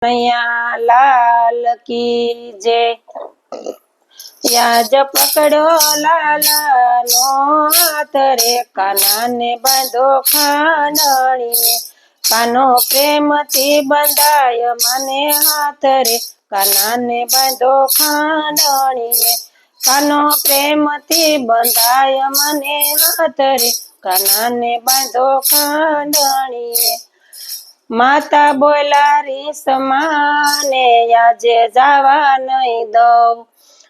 કનૈયા લાલ કી જય। યાજ પકડો લાલાનો હાથ રે, કાનાને બાંધો ખાંડણીએ। કાનો પ્રેમથી બંધાય મને હાથ રે, કાનાને બાંધો ખાંડણીએ। કાનો પ્રેમથી બંધાય મને હાથ રે, કાનાને બાંધો ખાંડણીએ। માતા બોલા રીસ માને, આજે જાવા નહીં દઉં।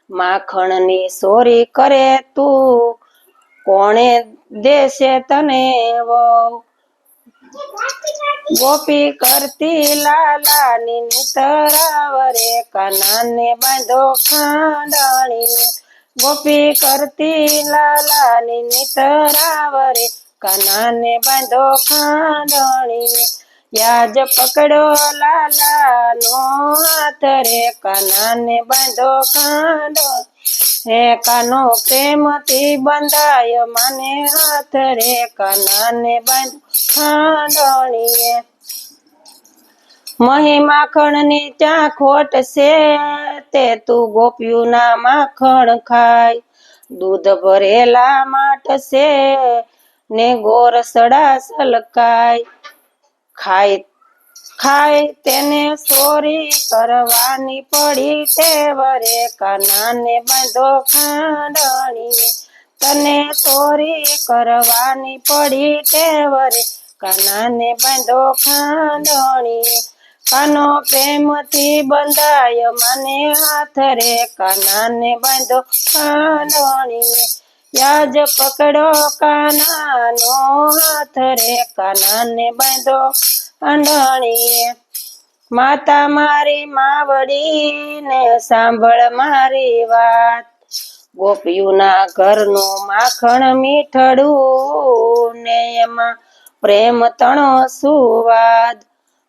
માખણની ચોરી કરે તું, કોણે દેશે તને વહુ। ગોપી કરતી લાલાની નીતરાવ રે, કાનાને બાંધો ખાંડણીએ। ગોપી કરતી લાલાની નીતરાવ રે, કાનાને બાંધો ખાંડણીએ। યાજ પકડો લાલાનો હાથ રે, કાનાને બાંધો ખાંડણીએ। હે કાનો પ્રેમથી બંધાય મને હાથ રે, કાનાને બાંધો ખાંડણીએ। મહી માખણની ત્યાં ખોટ છે, તે તું ગોપીઓના માખણ ખાય। દૂધ ભરેલા માટશે ને ગોરસડા સલકાય। ખાય તેને ચોરી કરવાની પડી ટેવ રે, કાનાને બાંધો ખાંડણીએ। તને ચોરી કરવાની પડી ટેવ રે, કાનાને બાંધો ખાંડણીએ। કાનો પ્રેમથી બંધાય મને હાથ રે, કાનાને બાંધો ખાંડણીએ। યાજ પકડો કાનાનો હાથ રે, કાનાને બાંધો ખાંડણીએ। માતા મારી માવડી ને સાંભળ મારી વાત, ગોપીઓના ઘરનું માખણ મીઠડું ને એમાં પ્રેમ તણો સુવાદ।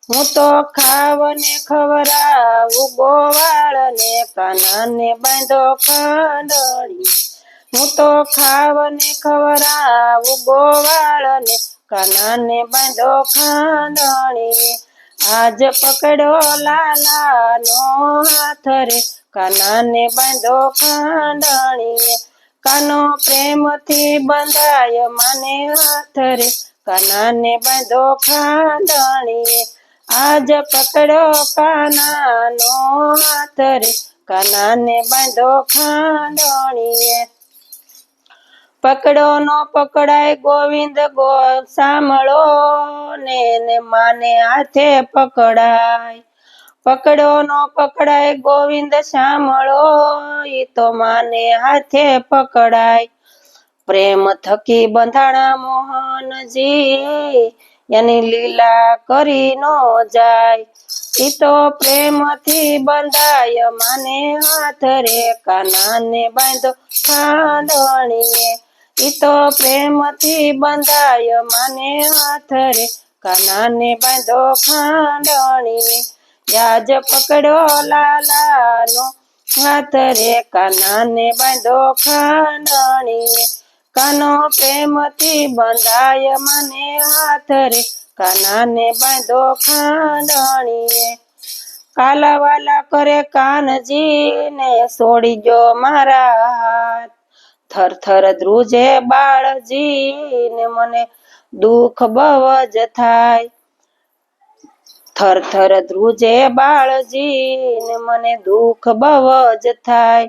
હું તો ખાવ ને ખવરાવું ગોવાળને, કાનાને બાંધો ખાંડણીએ। હું તો ખાવ ને ખવરાવું ગોવાળને, કાનાને બાંધો ખાંડણીએ। આજ પકડો લાલાનો હાથ રે, કાનાને બાંધો ખાંડણીએ। કાનો પ્રેમથી બંધાય મને હાથ રે, કાનાને બાંધો ખાંડણીએ। આજ પકડો કાનાનો હાથ રે, કાનાને બાંધો ખાંડણીએ। પકડો નો પકડાય ગોવિંદ સાંભળો ને માને હાથે પકડાય। પકડો નો પકડાય ગોવિંદ સાંભળો, ઈ તો માને હાથે પકડાય। પ્રેમ થકી બંધાણા મોહનજી, એની લીલા કરી નો જાય। ઈ તો પ્રેમથી બંધાય મને હાથ રે, કાનાને બાંધો ખાંડણીએ। ઈ તો પ્રેમથી બંધાય મને હાથ રે, કાનાને બાંધો ખાંડણીએ। યાજ પકડો લાલાનો હાથ રે, કાનાને બાંધો ખાંડણીએ। કાનો પ્રેમથી બંધાય મને હાથ રે, કાનાને બાંધો ખાંડણીએ। કાલાવાલા કરે કાનજી ને છોડી ગયો મારા હાથ, થર થર ધ્રુજે બાળજી ને મને દુઃખ બહુ જ થાય। થર થર ધ્રુજે બાળજી ને મને દુઃખ બહુ જ થાય।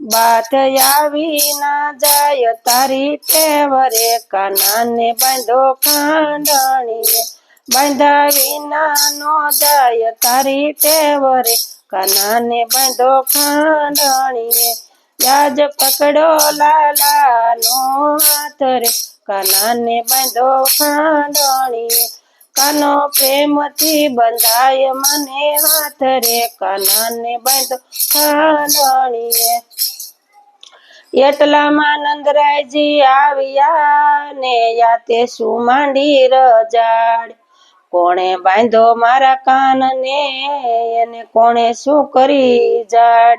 બાત આવી ના જાય તારી ટેવ રે, કાનાને બાંધો ખાંડણીએ। બાંધા વિના નો જાય તારી ટેવ રે, કાનાને બાંધો ખાંડણીએ। યાજ પકડો લાલાનો હાથ રે, કાનાને બાંધો ખાંડણીએ। કાનો પ્રેમથી બંધાય મને હાથ રે, કાનાને બાંધો ખાંડણીએ। એટલામાં નંદરાયજી આવ્યા ને યાતે શું માંડી રજાડ। કોણે બાંધો મારા કાનને, એને કોણે શું કરી જાડ।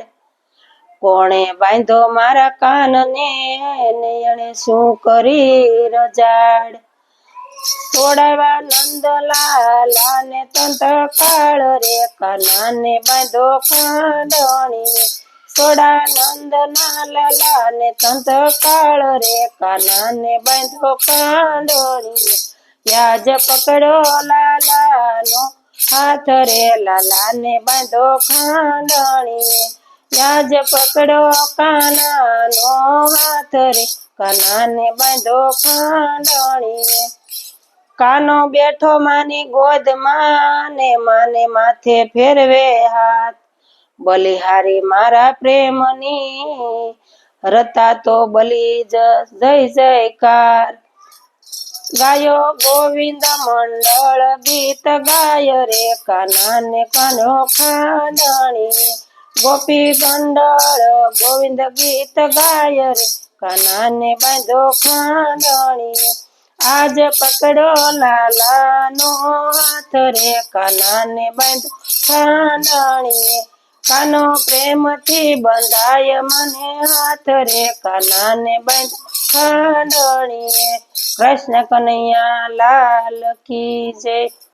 કોણે બાંધો મારા કાનને, એને શું કરી રજાડ। છોડાવ્યા નંદલાલાને તંત કાળ રે કાનાને બાંધો કાંડણી છોડા નંદના લાલાને તંત કાળ રે કાનાને બાંધો કાંડણી વ્યાજ પકડો લાલાનો હાથ રે લાલાને બાંધો ખાંડણી વ્યાજ પકડો કાનાનો હાથ રે કાનાને બાંધો ખાંડણી કાનો બેઠો માની ગોદમાં ને માને માથે ફેરવે હાથ બલિહારી મારા પ્રેમની રતા તો બલી જય જયકાર ગાયો ગોવિંદ મંડળ ગીત ગાય રે કાનાને કાનો ખાંડણી ગોપી મંડળ ગોવિંદ ગીત ગાય રે કાનાને બાંધો ખાંડણી આજ પકડો લાલાનો હાથ રે કાનાને બાંધો ખાંડણી કાનો પ્રેમથી બંધાય મને હાથ રે કાનાને બાંધો ખાંડણી કૃષ્ણ કનૈયા લાલ કી જય।